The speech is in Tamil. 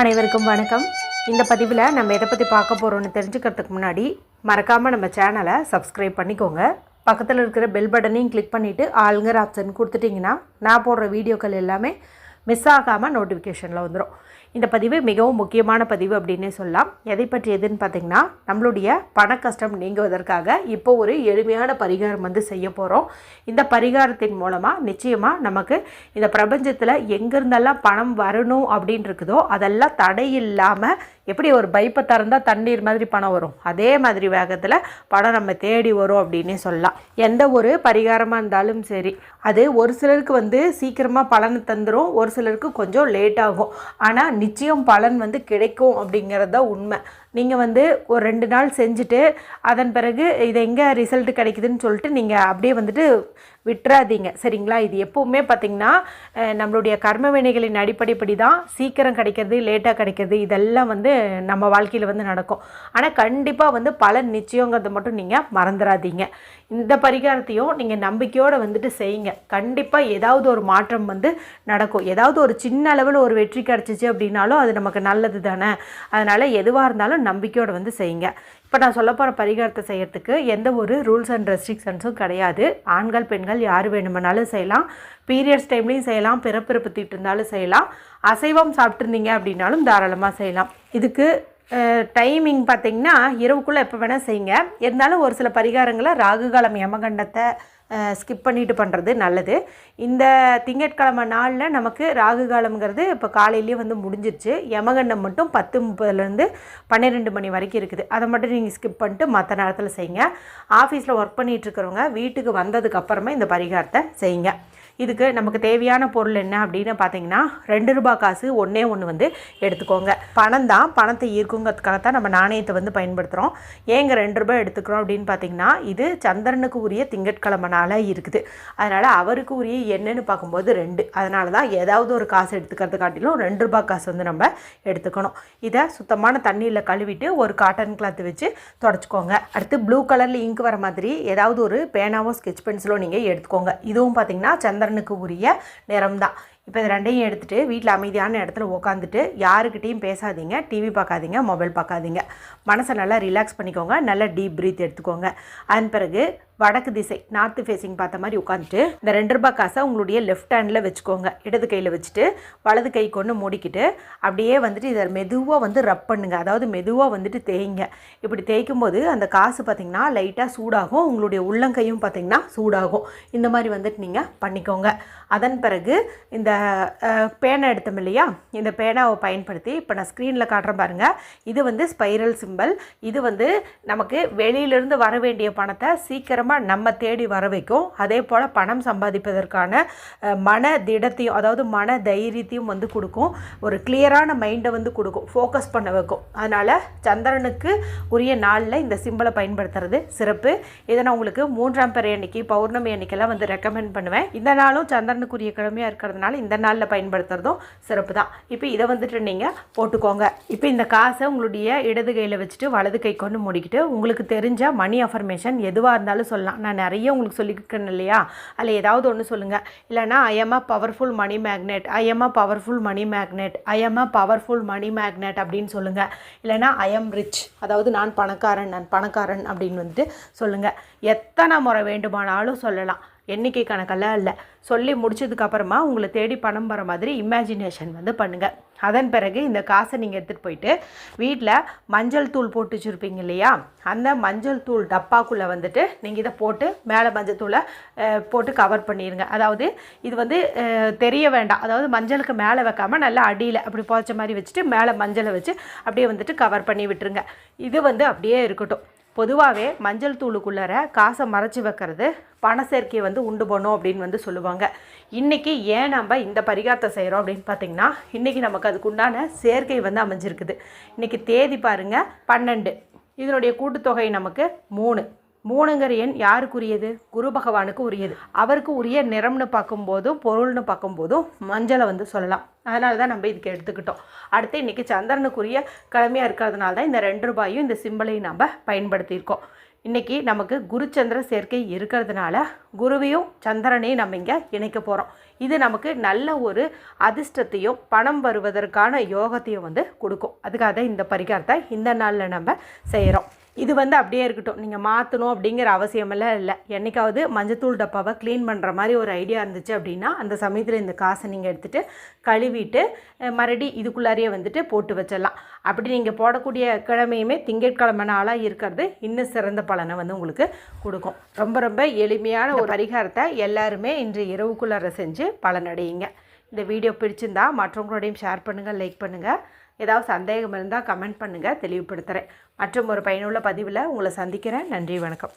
அனைவருக்கும் வணக்கம். இந்த பதிவில் நம்ம எதை பற்றி பார்க்க போகிறோன்னு தெரிஞ்சுக்கிறதுக்கு முன்னாடி மறக்காமல் நம்ம சேனலை சப்ஸ்கிரைப் பண்ணிக்கோங்க. பக்கத்தில் இருக்கிற பெல் பட்டனையும் கிளிக் பண்ணிவிட்டு ஆளுங்கிற ஆப்ஷன் கொடுத்துட்டிங்கன்னா நான் போடுற வீடியோக்கள் எல்லாமே மிஸ் ஆகாமல் நோட்டிஃபிகேஷனில் வந்துடும். இந்த பதிவு மிகவும் முக்கியமான பதிவு அப்படின்னே சொல்லலாம். எதை பற்றி எதுன்னு பார்த்திங்கன்னா, நம்மளுடைய பண கஷ்டம் நீங்குவதற்காக இப்போ ஒரு எளிமையான பரிகாரம் செய்ய போகிறோம். இந்த பரிகாரத்தின் மூலமாக நிச்சயமாக நமக்கு இந்த பிரபஞ்சத்தில் எங்கேருந்தெல்லாம் பணம் வரணும் அப்படின்னு இருக்குதோ அதெல்லாம் தடையில்லாமல், எப்படி ஒரு பைப்பை திறந்தால் தண்ணீர் மாதிரி பணம் வரும், அதே மாதிரி வேகத்தில் பணம் நம்ம தேடி வரும் அப்படின்னே சொல்லலாம். எந்த ஒரு பரிகாரமாக இருந்தாலும் சரி, அது ஒரு சிலருக்கு சீக்கிரமாக பலனை தந்துடும், ஒரு சிலருக்கு கொஞ்சம் லேட் ஆகும். ஆனால் நிச்சயம் பலன் கிடைக்கும் அப்படிங்கிறது தான் உண்மை. நீங்கள் ஒரு 2 நாள் செஞ்சுட்டு அதன் பிறகு இது எங்கே ரிசல்ட் கிடைக்குதுன்னு சொல்லிட்டு நீங்கள் அப்படியே விட்டுறாதீங்க, சரிங்களா? இது எப்போவுமே பார்த்திங்கன்னா நம்மளுடைய கர்ம வினைகளின் அடிப்படைப்படி தான் சீக்கிரம் கிடைக்கிறது, லேட்டாக கிடைக்கிறது, இதெல்லாம் நம்ம வாழ்க்கையில் நடக்கும். ஆனால் கண்டிப்பாக பலன் நிச்சயங்கிறத மட்டும் நீங்கள் மறந்துடாதீங்க. இந்த பரிகாரத்தையும் நீங்கள் நம்பிக்கையோடு செய்யுங்க. கண்டிப்பாக ஏதாவது ஒரு மாற்றம் நடக்கும். ஏதாவது ஒரு சின்ன அளவில் ஒரு வெற்றி கிடச்சிச்சு அப்படின்னாலும் அது நமக்கு நல்லது தானே. அதனால் எதுவாக இருந்தாலும் நம்பிக்கையோடு செய்யுங்க. இப்போ நான் சொல்ல போகிற பரிகாரத்தை செய்கிறதுக்கு எந்த ஒரு ரூல்ஸ் அண்ட் ரெஸ்ட்ரிக்ஷன்ஸும் கிடையாது. ஆண்கள் பெண்கள் யார் வேணுமானாலும் செய்யலாம். பீரியட்ஸ் டைம்லேயும் செய்யலாம், பிறப்பு பற்றிட்டு இருந்தாலும் செய்யலாம், அசைவம் சாப்பிட்ருந்தீங்க அப்படின்னாலும் தாராளமாக செய்யலாம். இதுக்கு டைமிங் பார்த்திங்கன்னா இரவுக்குள்ளே எப்போ வேணால் செய்யுங்க. இருந்தாலும் ஒரு சில பரிகாரங்களை ராகுகாலம் யமகண்டத்தை ஸ்கிப் பண்ணிட்டு பண்ணுறது நல்லது. இந்த திங்கட்கிழமை நாளில் நமக்கு ராகு காலம்ங்கிறது இப்போ காலையிலேயே முடிஞ்சிருச்சு. யமகண்டம் மட்டும் 10:30 12 மணி வரைக்கும் இருக்குது. அதை மட்டும் நீங்கள் ஸ்கிப் பண்ணிட்டு மற்ற நேரத்தில் செய்யுங்க. ஆஃபீஸில் ஒர்க் பண்ணிகிட்ருக்கிறவங்க வீட்டுக்கு வந்ததுக்கப்புறமா இந்த பரிகாரத்தை செய்யுங்க. இதுக்கு நமக்கு தேவையான பொருள் என்ன அப்படின்னு பார்த்தீங்கன்னா, 2 ரூபாய் காசு ஒன்றே ஒன்று எடுத்துக்கோங்க. பணம் தான், பணத்தை ஈர்க்குங்கிறதுக்காகத்தான் நம்ம நாணயத்தை பயன்படுத்துகிறோம். ஏங்க 2 ரூபாய் எடுத்துக்கிறோம் அப்படின்னு பார்த்தீங்கன்னா, இது சந்திரனுக்கு உரிய திங்கட்கிழமை நாளாக இருக்குது. அதனால் அவருக்கு உரிய என்னன்னு பார்க்கும்போது 2. அதனால தான் ஏதாவது ஒரு காசு எடுத்துக்கிறது காட்டிலும் 2 ரூபாய் காசு நம்ம எடுத்துக்கணும். இதை சுத்தமான தண்ணியில் கழுவிட்டு ஒரு காட்டன் கிளாத் வச்சு தொடச்சிக்கோங்க. அடுத்து ப்ளூ கலரில் இங்க் வர மாதிரி ஏதாவது ஒரு பேனாவோ ஸ்கெட்ச் பென்சிலோ நீங்கள் எடுத்துக்கோங்க. இதுவும் பார்த்திங்கன்னா சந்திரனுக்கு உரிய நிறம் தான். இப்போ இது 2ஐயும் எடுத்துகிட்டு வீட்டில் அமைதியான இடத்துல உட்காந்துட்டு யாருக்கிட்டையும் பேசாதீங்க, டிவி பார்க்காதீங்க, மொபைல் பார்க்காதீங்க. மனசை நல்லா ரிலாக்ஸ் பண்ணிக்கோங்க. நல்லா டீப் ப்ரீத் எடுத்துக்கோங்க. அதன் பிறகு வடக்கு திசை, நார்த்து ஃபேஸிங் பார்த்த மாதிரி உட்காந்துட்டு இந்த 2 ரூபாய் காசை உங்களுடைய லெஃப்ட் ஹேண்டில் வச்சுக்கோங்க. இடது கையில் வச்சுட்டு வலது கை கொண்டு மூடிக்கிட்டு அப்படியே இதை மெதுவாக ரப் பண்ணுங்க. அதாவது மெதுவாக தேய்ங்க. இப்படி தேய்க்கும் போது அந்த காசு பார்த்திங்கன்னா லைட்டாக சூடாகும். உங்களுடைய உள்ளங்கையும் பார்த்திங்கன்னா சூடாகும். இந்த மாதிரி நீங்கள் பண்ணிக்கோங்க. அதன் பிறகு இந்த பேனா எடுத்தோம் இல்லையா, இந்த பேனாவை பயன்படுத்தி இப்போ நான் ஸ்க்ரீனில் காட்டுறேன் பாருங்கள். இது ஸ்பைரல் சிம்பல். இது நமக்கு வெளியிலிருந்து வர வேண்டிய பணத்தை சீக்கிரம் நம்ம தேடி வர வைக்கும். அதே போல் பணம் சம்பாதிப்பதற்கான மன திடத்தையும், அதாவது மன தைரியத்தையும் கொடுக்கும். ஒரு கிளியரான மைண்டை கொடுக்கும், ஃபோக்கஸ் பண்ண வைக்கும். அதனால் சந்திரனுக்கு உரிய நாளில் இந்த சிம்பலை பயன்படுத்துறது சிறப்பு. இதை நான் உங்களுக்கு 3ஆம் பிறை அன்னைக்கு, பௌர்ணமி அன்னைக்கெல்லாம் ரெக்கமெண்ட் பண்ணுவேன். இந்த நாளும் சந்திரனுக்குரிய கிழமையாக இருக்கிறதுனால இந்த நாளில் பயன்படுத்துறதும் சிறப்பு தான். இப்போ இதை நீங்கள் போட்டுக்கோங்க. இப்போ இந்த காசை உங்களுடைய இடது கையில் வச்சுட்டு வலது கை கொண்டு மூடிக்கிட்டு உங்களுக்கு தெரிஞ்ச மணி அஃபர்மேஷன் எதுவாக இருந்தாலும் சொல்லலாம். நான் நிறைய உங்களுக்கு சொல்லியிருக்கேன் இல்லையா, அதில் ஏதாவது ஒன்று சொல்லுங்கள். இல்லைனா I am a powerful money magnet, I am a powerful money magnet, I am a powerful money magnet அப்படின்னு சொல்லுங்கள். இல்லைனா ஐ எம் ரிச், அதாவது நான் பணக்காரன் அப்படின்னு சொல்லுங்கள். எத்தனை முறை வேண்டுமானாலும் சொல்லலாம், எண்ணிக்கை கணக்கெல்லாம் இல்லை. சொல்லி முடிச்சதுக்கப்புறமா உங்களை தேடி பணம் வர மாதிரி இமேஜினேஷன் பண்ணுங்கள். அதன் பிறகு இந்த காசை நீங்கள் எடுத்துகிட்டு போயிட்டு வீட்டில் மஞ்சள் தூள் போட்டு வச்சுருப்பீங்க இல்லையா, அந்த மஞ்சள் தூள் டப்பாக்குள்ளே நீங்கள் இதை போட்டு மேலே மஞ்சள் தூளை போட்டு கவர் பண்ணிடுங்க. அதாவது இது தெரிய வேண்டாம். அதாவது மஞ்சளுக்கு மேலே வைக்காமல் நல்லா அடியில் அப்படி புதைச்ச மாதிரி வச்சுட்டு மேலே மஞ்சளை வச்சு அப்படியே கவர் பண்ணி விட்டுருங்க. இது அப்படியே இருக்கட்டும். பொதுவாகவே மஞ்சள் தூளுக்குள்ளார காசை மறைச்சி வைக்கிறது பண சேர்க்கையை உண்டு பண்ணும் அப்படின்னு சொல்லுவாங்க. இன்றைக்கி ஏன் நம்ம இந்த பரிகாரத்தை செய்கிறோம் அப்படின்னு பார்த்திங்கன்னா, இன்றைக்கி நமக்கு அதுக்குண்டான சேர்க்கை அமைஞ்சிருக்குது. இன்றைக்கி தேதி பாருங்கள் 12. இதனுடைய கூட்டுத்தொகை நமக்கு 3. 3ங்கிற எண் யாருக்குரியது? குரு பகவானுக்கு உரியது. அவருக்கு உரிய நிறம்னு பார்க்கும்போதும் பொருள்னு பார்க்கும்போதும் மஞ்சளை சொல்லலாம். அதனால தான் நம்ம இதுக்கு எடுத்துக்கிட்டோம். அடுத்து இன்றைக்கி சந்திரனுக்குரிய கிழமையாக இருக்கிறதுனால தான் இந்த 2 ரூபாயும் இந்த சிம்பளையும் நம்ம பயன்படுத்தியிருக்கோம். இன்றைக்கி நமக்கு குருச்சந்திர சேர்க்கை இருக்கிறதுனால குருவையும் சந்திரனையும் நம்ம இங்கே இணைக்க போகிறோம். இது நமக்கு நல்ல ஒரு அதிர்ஷ்டத்தையும் பணம் வருவதற்கான யோகத்தையும் கொடுக்கும். அதுக்காக தான் இந்த பரிகாரத்தை இந்த நாளில் நம்ம செய்கிறோம். இது அப்படியே இருக்கட்டும், நீங்கள் மாற்றணும் அப்படிங்கிற அவசியமெல்லாம் இல்லை. என்றைக்காவது மஞ்சத்தூள் டப்பாவை க்ளீன் பண்ணுற மாதிரி ஒரு ஐடியா இருந்துச்சு அப்படின்னா அந்த சமயத்தில் இந்த காசை நீங்கள் எடுத்துகிட்டு கழுவிட்டு மறுபடி இதுக்குள்ளாரியே போட்டு வச்சிடலாம். அப்படி நீங்கள் போடக்கூடிய கிழமையுமே திங்கட்கிழமை நாளாக இருக்கிறது இன்னும் சிறந்த பலனை உங்களுக்கு கொடுக்கும். ரொம்ப ரொம்ப எளிமையான ஒரு பரிகாரத்தை எல்லாருமே இன்று இரவுக்குள்ளார செஞ்சு பலனடையுங்க. இந்த வீடியோ பிடிச்சிருந்தா மற்றவங்களோடையும் ஷேர் பண்ணுங்கள், லைக் பண்ணுங்கள். ஏதாவது சந்தேகம் இருந்தால் கமெண்ட் பண்ணுங்கள், தெளிவுபடுத்துகிறேன். மற்றும் ஒரு பயனுள்ள பதிவில் உங்களை சந்திக்கிறேன். நன்றி, வணக்கம்.